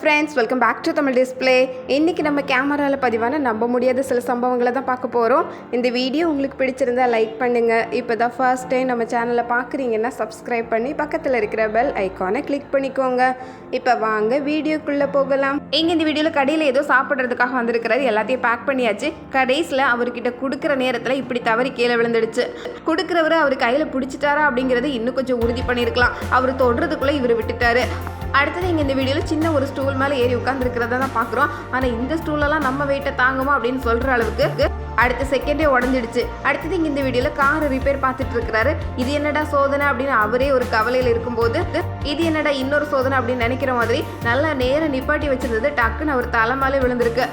Friends, welcome back to Tamil display. இன்றைக்கி நம்ம கேமராவில் பதிவான நம்ப முடியாத சில சம்பவங்களை தான் பார்க்க போகிறோம். இந்த வீடியோ உங்களுக்கு பிடிச்சிருந்தா லைக் பண்ணுங்கள். இப்போ தான் ஃபர்ஸ்ட் டைம் நம்ம சேனலை பார்க்குறீங்கன்னா சப்ஸ்கிரைப் பண்ணி பக்கத்தில் இருக்கிற பெல் ஐக்கானை கிளிக் பண்ணிக்கோங்க. இப்போ வாங்க வீடியோக்குள்ளே போகலாம். இங்கே இந்த வீடியோவில் கடையில் ஏதோ சாப்பிட்றதுக்காக வந்திருக்கிறாரு. எல்லாத்தையும் பேக் பண்ணியாச்சு. கடைசியில் அவர்கிட்ட கொடுக்குற நேரத்தில் இப்படி தவறி கீழே விழுந்துடுச்சு. கொடுக்குறவர் அவர் கையில் பிடிச்சிட்டாரா அப்படிங்கிறது இன்னும் கொஞ்சம் உறுதி பண்ணியிருக்கலாம். அவர் தொடுறதுக்குள்ளே இவர் விட்டுட்டாரு. அடுத்தது இங்கே இந்த வீடியோவில் சின்ன ஒரு ஸ்டூல் மேலே ஏறி உட்காந்துருக்கிறத தான் பார்க்குறோம். ஆனால் இந்த ஸ்டூலெல்லாம் நம்ம வெயிட்டை தாங்குமா அப்படின்னு சொல்கிற அளவுக்கு அடுத்த செகண்டே உடஞ்சிடுச்சு. அடுத்தது இங்கே இந்த வீடியோவில் கார் ரிப்பேர் பார்த்துட்டு இருக்கிறாரு. இது என்னடா சோதனை அப்படின்னு அவரே ஒரு கவலையில் இருக்கும்போது இது என்னடா இன்னொரு சோதனை அப்படின்னு நினைக்கிற மாதிரி நல்லா நேரம் நிப்பாட்டி வச்சிருந்தது டக்குன்னு அவர் தலை மேலே விழுந்திருக்கு.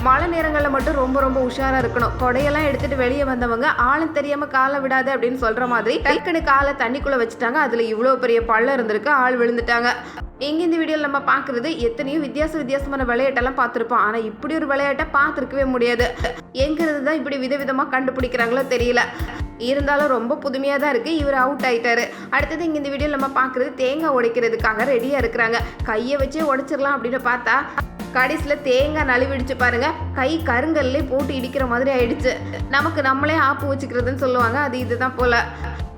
மழை நேரங்களில் மட்டும் ரொம்ப உஷாராக இருக்கணும். கொடையெல்லாம் எடுத்துகிட்டு வெளியே வந்தவங்க ஆளும் தெரியாமல் காலை விடாது அப்படின்னு சொல்கிற மாதிரி டக்குன்னு காலை தண்ணிக்குள்ளே வச்சுட்டாங்க. அதில் இவ்வளோ பெரிய பள்ளம் இருந்திருக்கு. ஆள் விழுந்துட்டாங்க. எங்கே இந்த வீடியோவில் நம்ம பார்க்குறது எத்தனையோ வித்தியாசமான விளையாட்டெல்லாம் பார்த்துருப்போம். ஆனால் இப்படி ஒரு விளையாட்டை பார்த்துருக்கவே முடியாது. எங்கிறது தான் இப்படி விதவிதமாக கண்டுபிடிக்கிறாங்களோ தெரியல. இருந்தாலும் ரொம்ப புதுமையாக தான் இருக்குது. இவர் அவுட் ஆகிட்டாரு. அடுத்தது இங்கே இந்த வீடியோவில் நம்ம பார்க்குறது தேங்காய் உடைக்கிறதுக்காக ரெடியாக இருக்கிறாங்க. கையை வச்சே உடைச்சிடலாம் அப்படின்னு பார்த்தா கடைசியில் தேங்காய் நழுவிடுச்சு பாருங்க. கை கருங்கல்லே போட்டு இடிக்கிற மாதிரி ஆயிடுச்சு. நமக்கு நம்மளே ஆப்பு வச்சுக்கிறதுன்னு சொல்லுவாங்க. அது இதுதான் போல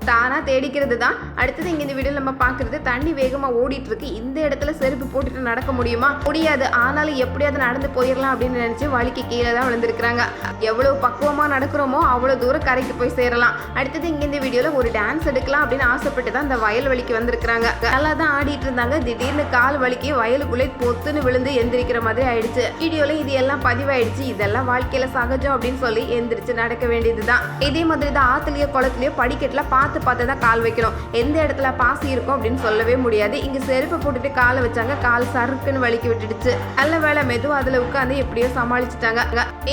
தானா தேடிக்கிறது தான். அடுத்தது இங்கே இந்த வீடியோவில் நம்ம பார்க்குறது தண்ணி வேகமாக ஓடிட்டு இருக்கு. இந்த இடத்துல செருப்பு போட்டுட்டு நடக்க முடியுமா? முடியாது. ஆனாலும் எப்படியாவது நடந்து போயிடலாம் அப்படின்னு நினச்சி வலிக்கு கீழே தான் விழுந்திருக்கிறாங்க. எவ்வளோ பக்குவமாக நடக்கிறோமோ அவ்வளோ தூரம் கரைக்கு போய் சேரலாம். அடுத்தது இங்கே இந்த வீடியோவில் ஒரு டான்ஸ் எடுக்கலாம் அப்படின்னு ஆசைப்பட்டு தான் இந்த வயல் வலிக்கு வந்திருக்கிறாங்க. நல்லா தான் ஆடிட்டு இருந்தாங்க. திடீர்னு கால் வலிக்கு வயலுக்குள்ளே பொத்துன்னு விழுந்து எந்திரிக்கிற மாதிரி ஆயிடுச்சு. வீடியோவில் இது எல்லாம் பதிவாயிடுச்சு. இதெல்லாம் வாழ்க்கையில் சகஜம் அப்படின்னு சொல்லி எந்திரிச்சு நடக்க வேண்டியது தான். இதே மாதிரி தான் ஆற்றுலையோ குளத்துலையோ படிக்கட்டில் பார்த்து தான் கால் வைக்கணும். எந்த இடத்துல பாசி இருக்கும் அப்படின்னு சொல்லவே முடியாது. இங்க செருப்பு போட்டுட்டு காலை வச்சாங்க. கால் சறுக்குன்னு வலிக்கி விட்டுடுச்சு. நல்ல வேலை மெதுவா அதுல உட்காந்து எப்படியோ சமாளிச்சுட்டாங்க.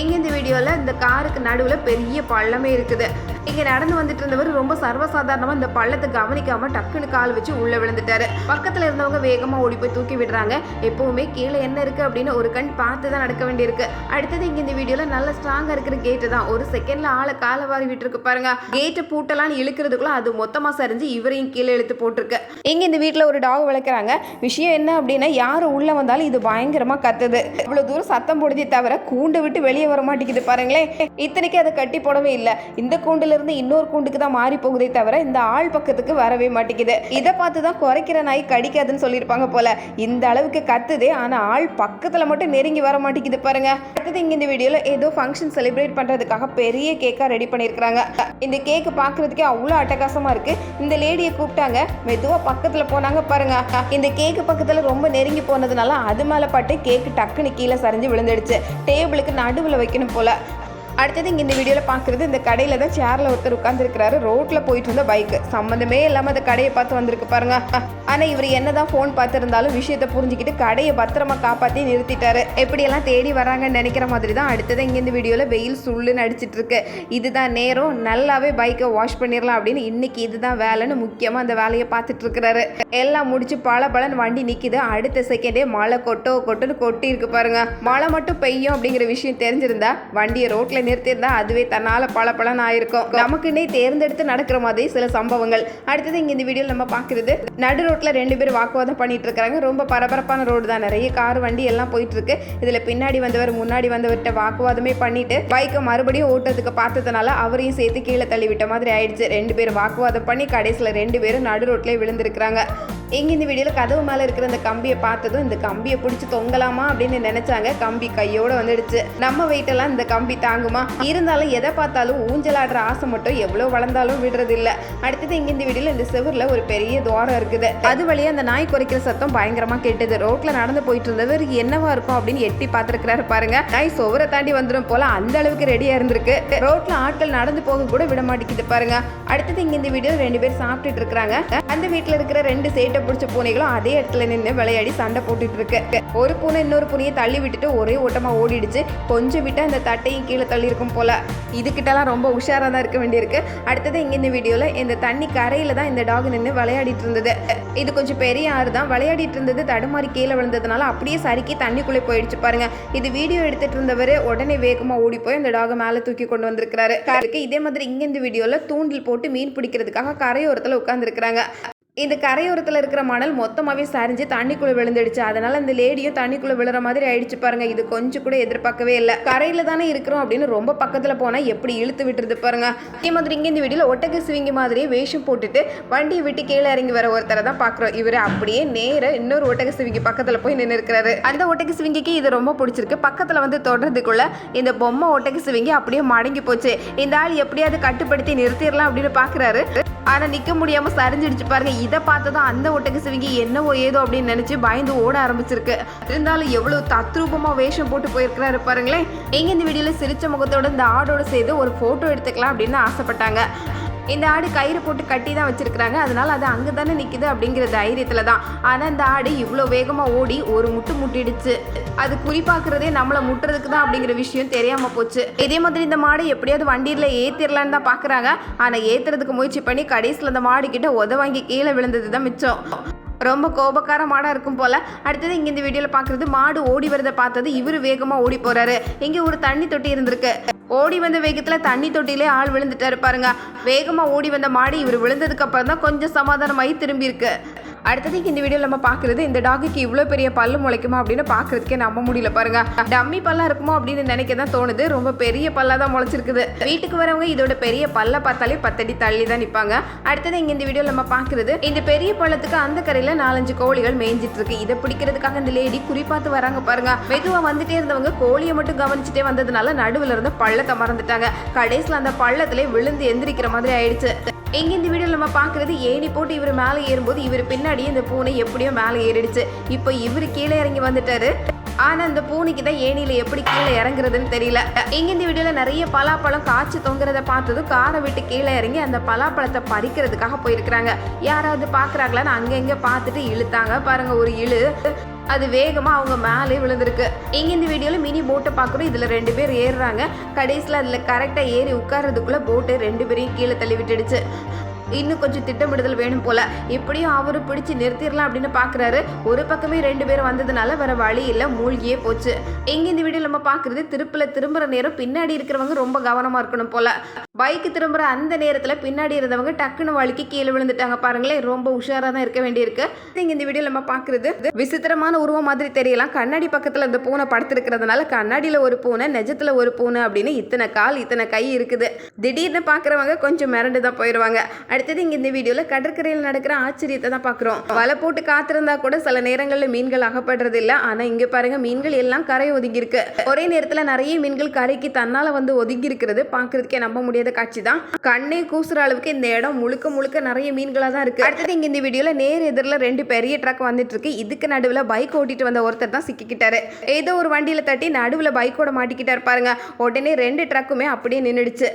எங்க இந்த வீடியோல இந்த காருக்கு நடுவுல பெரிய பள்ளமே இருக்குது. இங்க நடந்து வந்துட்டு இருந்தவர் ரொம்ப சர்வசாதாரணமா இந்த பள்ளத்தை கவனிக்காம டக்குன்னு கால் வச்சு உள்ள விழுந்துட்டாரு. பக்கத்துல இருந்தவங்க வேகமா ஓடி போய் தூக்கி விடுறாங்க. எப்பவுமே கீழே என்ன இருக்கு அப்படின்னு ஒரு கண் பார்த்து தான் நடக்க வேண்டியிருக்கு. அடுத்தது இங்க இந்த வீடியோல நல்ல ஸ்ட்ராங்கா இருக்கிற கேட்டு தான். ஒரு செகண்ட்ல ஆளை காலை வாரி விட்டு இருக்கு பாருங்க. கேட்டை பூட்டலாம் இழுக்கிறதுக்குள்ள அது மொத்தமா சரிஞ்சு இவரையும் கீழே இழுத்து போட்டிருக்கு. இங்க இந்த வீட்டுல ஒரு டாக் வளர்க்குறாங்க. விஷயம் என்ன அப்படின்னா யாரு உள்ள வந்தாலும் இது பயங்கரமா கத்துது. இவ்வளவு தூரம் சத்தம் போடுதே தவிர கூண்டை விட்டு வெளியே வர மாட்டேங்குது பாருங்களேன். இத்தனைக்கு அதை கட்டி போடவே இல்லை. இந்த கூண்டுல இருந்து இன்னொரு கூண்டுக்கு தான் மாறி போகுதே தவிர இந்த ஆள் பக்கத்துக்கு வரவே மாட்டேங்குது. இதை பார்த்து தான் குறைக்கிற நாய் கடிக்காதுன்னு சொல்லியிருப்பாங்க போல. இந்த அளவுக்கு கத்துது. ஆனா ஆள் பக்கத்துல மட்டும் நெருங்கி வர மாட்டேங்குது பாருங்க. அடுத்தது இங்க இந்த வீடியோல ஏதோ ஃபங்க்ஷன் செலிப்ரேட் பண்றதுக்காக பெரிய கேக்கா ரெடி பண்ணிருக்காங்க. இந்த கேக்கு பாக்குறதுக்கே அவ்வளவு அட்டகாசமா இருக்கு. இந்த லேடியை கூப்பிட்டாங்க. மெதுவா பக்கத்துல போனாங்க பாருங்க. இந்த கேக்கு பக்கத்துல ரொம்ப நெருங்கி போனதுனால அது மேல பட்டு கேக்கு டக்குன்னு கீழே சரிஞ்சு விழுந்துடுச்சு. டேபிளுக்கு நடுவுல வைக்கணும் போல. அடுத்தது இங்கே இந்த வீடியோவில் பார்க்குறது இந்த கடையில் தான் சேரில் ஒருத்தர் உட்காந்துருக்கிறாரு. ரோட்டில் போயிட்டு இருந்த பைக்கு சம்மந்தமே இல்லாமல் அந்த கடையை பார்த்து வந்திருக்கு பாருங்க. ஆனால் இவர் என்னதான் ஃபோன் பார்த்துருந்தாலும் விஷயத்தை புரிஞ்சுக்கிட்டு கடையை பத்திரமா காப்பாற்றி நிறுத்திட்டாரு. எப்படியெல்லாம் தேடி வராங்கன்னு நினைக்கிற மாதிரி தான். அடுத்தது இங்கே இந்த வீடியோவில் வெயில் சுள்ளுன்னு அடிச்சிட்டு இருக்கு. இதுதான் நேரம், நல்லாவே பைக்கை வாஷ் பண்ணிடலாம் அப்படின்னு இன்னைக்கு இதுதான் வேலைன்னு முக்கியமாக அந்த வேலையை பார்த்துட்டு இருக்கிறாரு. எல்லாம் முடிச்சு பலன்னு வண்டி நிற்கிது. அடுத்த செகண்டே மழை கொட்டுன்னு கொட்டி இருக்கு பாருங்க. மழை மட்டும் பெய்யும் அப்படிங்கிற விஷயம் தெரிஞ்சிருந்தா வண்டியை ரோட்ல நிறுத்திருந்தா அதுவே தன்னால பலன்னு ஆயிருக்கும். நமக்குன்னே தேர்ந்தெடுத்து நடக்கிற மாதிரி சில சம்பவங்கள். அடுத்தது இங்க இந்த வீடியோவில் நம்ம பார்க்கறது நடு ரோட்ல 2 பேர் வாக்குவாதம் பண்ணிட்டு இருக்காங்க. ரொம்ப பரபரப்பான ரோடு தான். நிறைய கார் வண்டி எல்லாம் போயிட்டு இருக்கு. இதுல பின்னாடி வந்தவர் முன்னாடி வந்தவர்கிட்ட வாக்குவாதமே பண்ணிட்டு பைக்கை மறுபடியும் ஓட்டத்துக்கு பார்த்ததுனால அவரையும் சேர்த்து கீழே தள்ளி விட்ட மாதிரி ஆயிடுச்சு. 2 பேர் வாக்குவாதம் பண்ணி கடைசியில் 2 பேரும் நடு ரோட்லேயே விழுந்திருக்கிறாங்க. எங்க இந்த வீடியோவில் கதவு மேலே இருக்கிற இந்த கம்பியை பார்த்ததும் இந்த கம்பியை பிடிச்சி தொங்கலாமா அப்படின்னு நினைச்சாங்க. கம்பி கையோட வந்துடுச்சு. நம்ம வெயிட்டெல்லாம் இந்த கம்பி தாங்குமா? இருந்தாலும் எதை பார்த்தாலும் ஊஞ்சலாடுற ஆசை மட்டும் எவ்வளோ வளர்ந்தாலும் விடுறது இல்லை. அடுத்தது இங்கே இந்த வீடியோவில் இந்த செவரில் ஒரு பெரிய துவாரம் இருக்குது. அது வழியாக அந்த நாய் குறைக்கிற சத்தம் பயங்கரமாக கேட்டது. ரோட்டில் நடந்து போயிட்டு இருந்தவர் என்னவா இருக்கும் அப்படின்னு எட்டி பார்த்துருக்கிறாரு பாருங்க. நாய் சுவரை தாண்டி வந்துடும் போல அந்த அளவுக்கு ரெடியாக இருந்திருக்கு. ரோட்டில் ஆட்கள் நடந்து போக கூட விட மாட்டேங்குது பாருங்க. அடுத்தது இங்கே இந்த வீடியோவில் 2 பேர் சாப்பிட்டுட்டு இருக்கிறாங்க. அந்த வீட்டில் இருக்கிற 2 சேட்டை பிடிச்ச பூனைகளும் அதே இடத்துல நின்று விளையாடி சண்டை போட்டுட்டு இருக்கு. ஒரு பூனை இன்னொரு பூனையை தள்ளி விட்டுட்டு ஒரே ஓட்டமா ஓடிடுச்சு. கொஞ்சம் விட்டு அந்த தட்டையும் கீழே தள்ளி இருக்கும் போல. இதுகிட்டலாம் ரொம்ப உஷாரா தான் இருக்க வேண்டியிருக்கு. அடுத்தது இங்க இந்த வீடியோல இந்த தண்ணி கரையில தான் இந்த டாக் நின்று விளையாடிட்டு இருந்தது. இது கொஞ்சம் பெரிய ஆறு தான். விளையாடிட்டு இருந்தது தடுமாறி கீழே விழுந்ததுனால அப்படியே சறுக்கி தண்ணிக்குள்ளே போயிடுச்சு பாருங்க. இது வீடியோ எடுத்துட்டு இருந்தவர் உடனே வேகமா ஓடி போய் அந்த டாகை மேலே தூக்கி கொண்டு வந்திருக்கிறாரு. இதே மாதிரி இங்க இந்த வீடியோல தூண்டில் போட்டு மீன் பிடிக்கிறதுக்காக கரையோரத்துல உட்கார்ந்து இருக்கிறாங்க. இந்த கரையோரத்தில் இருக்கிற மணல் மொத்தமாகவே சரிஞ்சு தண்ணிக்குள்ளே விழுந்துடுச்சு. அதனால இந்த லேடியும் தண்ணிக்குள்ளே விழுற மாதிரி ஆயிடுச்சு பாருங்க. இது கொஞ்சம் கூட எதிர்பார்க்கவே இல்லை. கரையில் தானே இருக்கிறோம் அப்படின்னு ரொம்ப பக்கத்தில் போனால் எப்படி இழுத்து விட்டுருது பாருங்க. அதே மாதிரி இங்கே இந்த வீடியோவில் ஒட்டக சிவிங்கி மாதிரியே வேஷம் போட்டுட்டு வண்டியை விட்டு கீழே இறங்கி வர ஒருத்தரை தான் பார்க்குறோம். இவர் அப்படியே நேர இன்னொரு ஒட்டக சிவிங்கி பக்கத்தில் போய் நின்று இருக்கிறாரு. அந்த ஒட்டக சிவிங்கிக்கு இது ரொம்ப பிடிச்சிருக்கு. பக்கத்தில் வந்து தொடர்றதுக்குள்ள இந்த பொம்மை ஒட்டக சிவிங்கி அப்படியே மடங்கி போச்சு. இந்த ஆள் எப்படியாவது கட்டுப்படுத்தி நிறுத்திடலாம் அப்படின்னு பார்க்குறாரு. ஆனால் நிற்க முடியாமல் சரிஞ்சிடுச்சு பாருங்க. இதை பார்த்ததும் அந்த ஒட்டக சிவிங்கி என்னவோ ஏதோ அப்படின்னு நினைச்சு பயந்து ஓட ஆரம்பிச்சிருக்கு. இருந்தாலும் எவ்வளவு தத்ரூபமா வேஷம் போட்டு போயிருக்கிறாரு பாருங்களேன். எங்க இந்த வீடியோல சிரிச்ச முகத்தோட இந்த ஆடோட சேர்த்து ஒரு போட்டோ எடுத்துக்கலாம் அப்படின்னு ஆசைப்பட்டாங்க. இந்த ஆடு கயிறு போட்டு கட்டி தான் வச்சிருக்கிறாங்க. அதனால அது அங்கே தானே நிற்கிது அப்படிங்கிற தைரியத்தில் தான். ஆனால் இந்த ஆடு இவ்வளோ வேகமாக ஓடி ஒரு முட்டிடுச்சு. அது குறிப்பாக்குறதே நம்மளை முட்டுறதுக்கு தான் அப்படிங்கிற விஷயம் தெரியாமல் போச்சு. இதே மாதிரி இந்த மாடு எப்படியாவது வண்டியில் ஏற்றிடலான்னு தான் பார்க்குறாங்க. ஆனால் ஏற்றுறதுக்கு முயற்சி பண்ணி கடைசியில் அந்த மாடு கிட்ட வாங்கி கீழே விழுந்தது தான் மிச்சம். ரொம்ப கோபக்கார மாடாக இருக்கும் போல். அடுத்தது இங்கே இந்த வீடியோவில் பார்க்குறது மாடு ஓடி வரதை பார்த்தது இவர் வேகமாக ஓடி போகிறாரு. இங்கே ஒரு தண்ணி தொட்டி இருந்திருக்கு. ஓடி வந்த வேகத்தில் தண்ணி தொட்டிலே ஆள் விழுந்துட்டாரு பாருங்க. வேகமாக ஓடி வந்த மாடு இவர் விழுந்ததுக்கு அப்புறம் தான் கொஞ்சம் சமாதானமாகி திரும்பி இருக்கு. அடுத்தது இந்த வீடியோவில் நம்ம பார்க்குறது இந்த டாகுக்கு இவ்வளோ பெரிய பல்லு முளைக்குமா அப்படின்னு பார்க்குறதுக்கே நம்ப முடியல பாருங்க. டம்மி பல்லா இருக்குமோ அப்படின்னு நினைக்க தான் தோணுது. ரொம்ப பெரிய பல்லா தான் முளைச்சிருக்குது. வீட்டுக்கு வரவங்க இதோட பெரிய பல்ல பார்த்தாலே 10 அடி தள்ளி தான் நிற்பாங்க. அடுத்தது இங்கே இந்த வீடியோவில் நம்ம பார்க்குறது இந்த பெரிய பள்ளத்துக்கு அந்த கரையில் 4-5 கோழிகள் மேய்ஞ்சிட்டு இருக்கு. இதை பிடிக்கிறதுக்காக இந்த லேடி குறிப்பாத்து வராங்க பாருங்க. மெதுவாக வந்துட்டே இருந்தவங்க கோழியை மட்டும் கவனிச்சுட்டே வந்ததுனால நடுவில் இருந்த பள்ளத்தை மறந்துட்டாங்க. கடைசியில் அந்த பள்ளத்திலே விழுந்து எந்திரிக்கிற மாதிரி ஆயிடுச்சு. எங்க இந்த வீடியோவில் நம்ம பார்க்குறது ஏணி போட்டு இவர் மேலே ஏறும்போது இவர் பின்னாடி இந்த பூனை எப்படியோ மேலே ஏறிடுச்சு. இப்போ இவர் கீழே இறங்கி வந்துட்டாரு. ஆனால் அந்த பூனைக்கு தான் ஏணியில் எப்படி கீழே இறங்குறதுன்னு தெரியல. எங்க இந்த வீடியோவில் நிறைய பலாப்பழம் காய்ச்சி தொங்குறத பார்த்ததும் காரை விட்டு கீழே இறங்கி அந்த பலாப்பழத்தை பறிக்கிறதுக்காக போயிருக்கிறாங்க. யாராவது பார்க்குறாங்களான்னு அங்கங்கே பார்த்துட்டு இழுத்தாங்க பாருங்க. ஒரு இழு அது வேகமாக அவங்க மேலே விழுந்திருக்கு. இங்கே இந்த வீடியோவில் மினி போட்டை பார்க்குறோம். இதில் 2 பேர் ஏறுறாங்க. கடைசியில் அதில் கரெக்டாக ஏறி உட்கார்றதுக்குள்ளே போட்டு 2 பேரையும் கீழே தள்ளி விட்டுடுச்சு. இன்னும் கொஞ்சம் திட்டமிடுதல் வேணும் போல. எப்படியும் அவரு பிடிச்சி நிறுத்திடலாம் அப்படின்னு பார்க்குறாரு. ஒரு பக்கமே 2 பேர் வந்ததுனால வேற வழி இல்லை, மூழ்கியே போச்சு. எங்க இந்த வீடியோ நம்ம பார்க்குறது திரும்புற நேரம் பின்னாடி இருக்கிறவங்க ரொம்ப கவனமாக இருக்கணும் போல. பைக்கு திரும்புகிற அந்த நேரத்தில் பின்னாடி இருந்தவங்க டக்குன்னு வழுக்கி கீழே விழுந்துட்டாங்க பாருங்களேன். ரொம்ப உஷாராக தான் இருக்க வேண்டியிருக்கு. இங்கே இந்த வீடியோவில் நம்ம பார்க்குறது விசித்திரமான உருவம் மாதிரி தெரியலாம். கண்ணாடி பக்கத்தில் இந்த பூனை படுத்திருக்கிறதுனால கண்ணாடியில் ஒரு பூனை, நிஜத்தில் ஒரு பூனை அப்படின்னு இத்தனை கால் இத்தனை கை இருக்குது. திடீர்னு பார்க்குறவங்க கொஞ்சம் மிரண்டு தான் போயிடுவாங்க. அடுத்தது இங்கே இந்த வீடியோவில் கடற்கரையில் நடக்கிற ஆச்சரியத்தை தான் பார்க்குறோம். வலை போட்டு காத்திருந்தா கூட சில நேரங்களில் மீன்கள் அகப்படுறது இல்லை. ஆனால் இங்கே பாருங்க, மீன்கள் எல்லாம் கரை ஒதுங்கி இருக்கு. ஒரே நேரத்தில் நிறைய மீன்கள் கரைக்கு தன்னால் வந்து ஒதுங்கி இருக்கிறது பார்க்கறதுக்கே நம்ப முடியாத காட்சி தான். கண்ணே கூசுற அளவுக்கு இந்த இடம் முழுக்க நிறைய மீன்களாக தான் இருக்கு. அடுத்தது இங்க இந்த வீடியோல நேர் எதிரில் 2 பெரிய ட்ரக் வந்துட்டு இருக்கு. இதுக்கு நடுவில் பைக் ஓட்டிட்டு வந்த ஒருத்தர் தான் சிக்கிக்கிட்டாரு. ஏதோ ஒரு வண்டியில தட்டி நடுவில் பைக்கோட மாட்டிக்கிட்டாரு பாருங்க. உடனே 2 ட்ரக்குமே அப்படியே நின்றுடுச்சு.